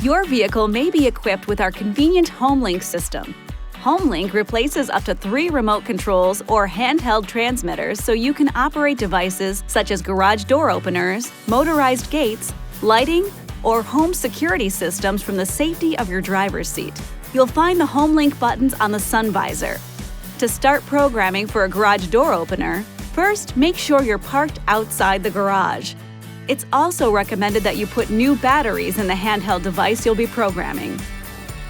Your vehicle may be equipped with our convenient HomeLink system. HomeLink replaces up to 3 remote controls or handheld transmitters so you can operate devices such as garage door openers, motorized gates, lighting, or home security systems from the safety of your driver's seat. You'll find the HomeLink buttons on the sun visor. To start programming for a garage door opener, first make sure you're parked outside the garage. It's also recommended that you put new batteries in the handheld device you'll be programming.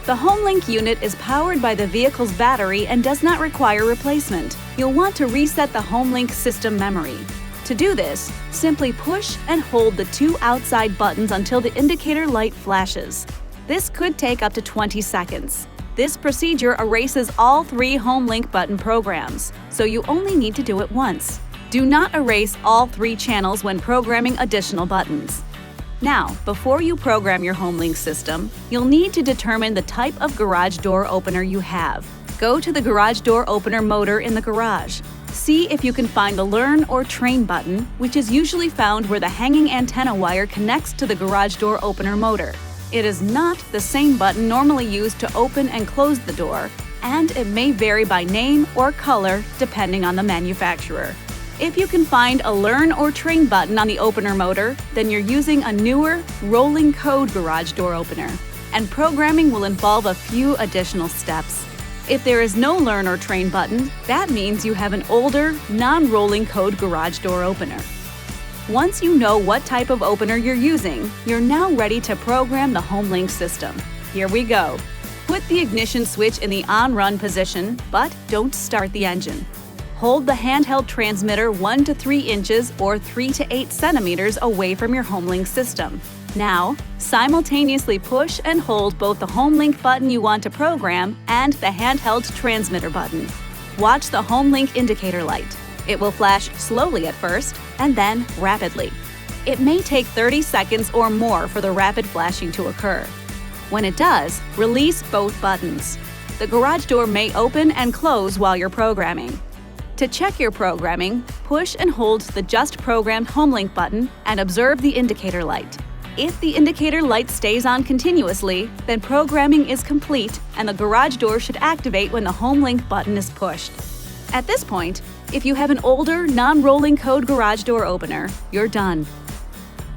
The HomeLink unit is powered by the vehicle's battery and does not require replacement. You'll want to reset the HomeLink system memory. To do this, simply push and hold the 2 outside buttons until the indicator light flashes. This could take up to 20 seconds. This procedure erases all 3 HomeLink button programs, so you only need to do it once. Do not erase all 3 channels when programming additional buttons. Now, before you program your HomeLink system, you'll need to determine the type of garage door opener you have. Go to the garage door opener motor in the garage. See if you can find the Learn or Train button, which is usually found where the hanging antenna wire connects to the garage door opener motor. It is not the same button normally used to open and close the door, and it may vary by name or color depending on the manufacturer. If you can find a Learn or Train button on the opener motor, then you're using a newer, rolling code garage door opener, and programming will involve a few additional steps. If there is no Learn or Train button, that means you have an older, non-rolling code garage door opener. Once you know what type of opener you're using, you're now ready to program the HomeLink system. Here we go. Put the ignition switch in the on-run position, but don't start the engine. Hold the handheld transmitter 1 to 3 inches or 3 to 8 centimeters away from your HomeLink system. Now, simultaneously push and hold both the HomeLink button you want to program and the handheld transmitter button. Watch the HomeLink indicator light. It will flash slowly at first and then rapidly. It may take 30 seconds or more for the rapid flashing to occur. When it does, release both buttons. The garage door may open and close while you're programming. To check your programming, push and hold the Just Programmed HomeLink button and observe the indicator light. If the indicator light stays on continuously, then programming is complete and the garage door should activate when the HomeLink button is pushed. At this point, if you have an older, non-rolling code garage door opener, you're done.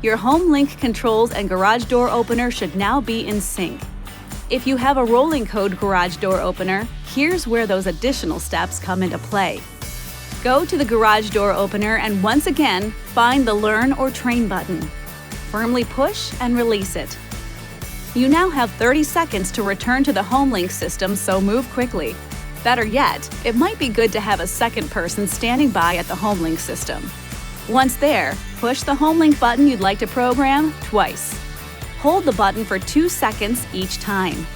Your HomeLink controls and garage door opener should now be in sync. If you have a rolling code garage door opener, here's where those additional steps come into play. Go to the garage door opener and once again, find the Learn or Train button. Firmly push and release it. You now have 30 seconds to return to the HomeLink system, so move quickly. Better yet, it might be good to have a second person standing by at the HomeLink system. Once there, push the HomeLink button you'd like to program twice. Hold the button for 2 seconds each time.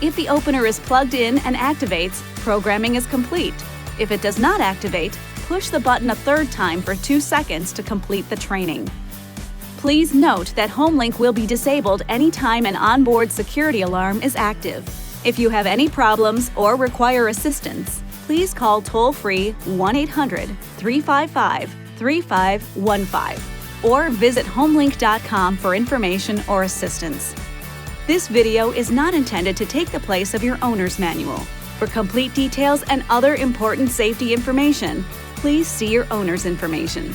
If the opener is plugged in and activates, programming is complete. If it does not activate, push the button a 3rd time for 2 seconds to complete the training. Please note that HomeLink will be disabled anytime an onboard security alarm is active. If you have any problems or require assistance, please call toll-free 1-800-355-3515 or visit homelink.com for information or assistance. This video is not intended to take the place of your owner's manual. For complete details and other important safety information, please see your owner's information.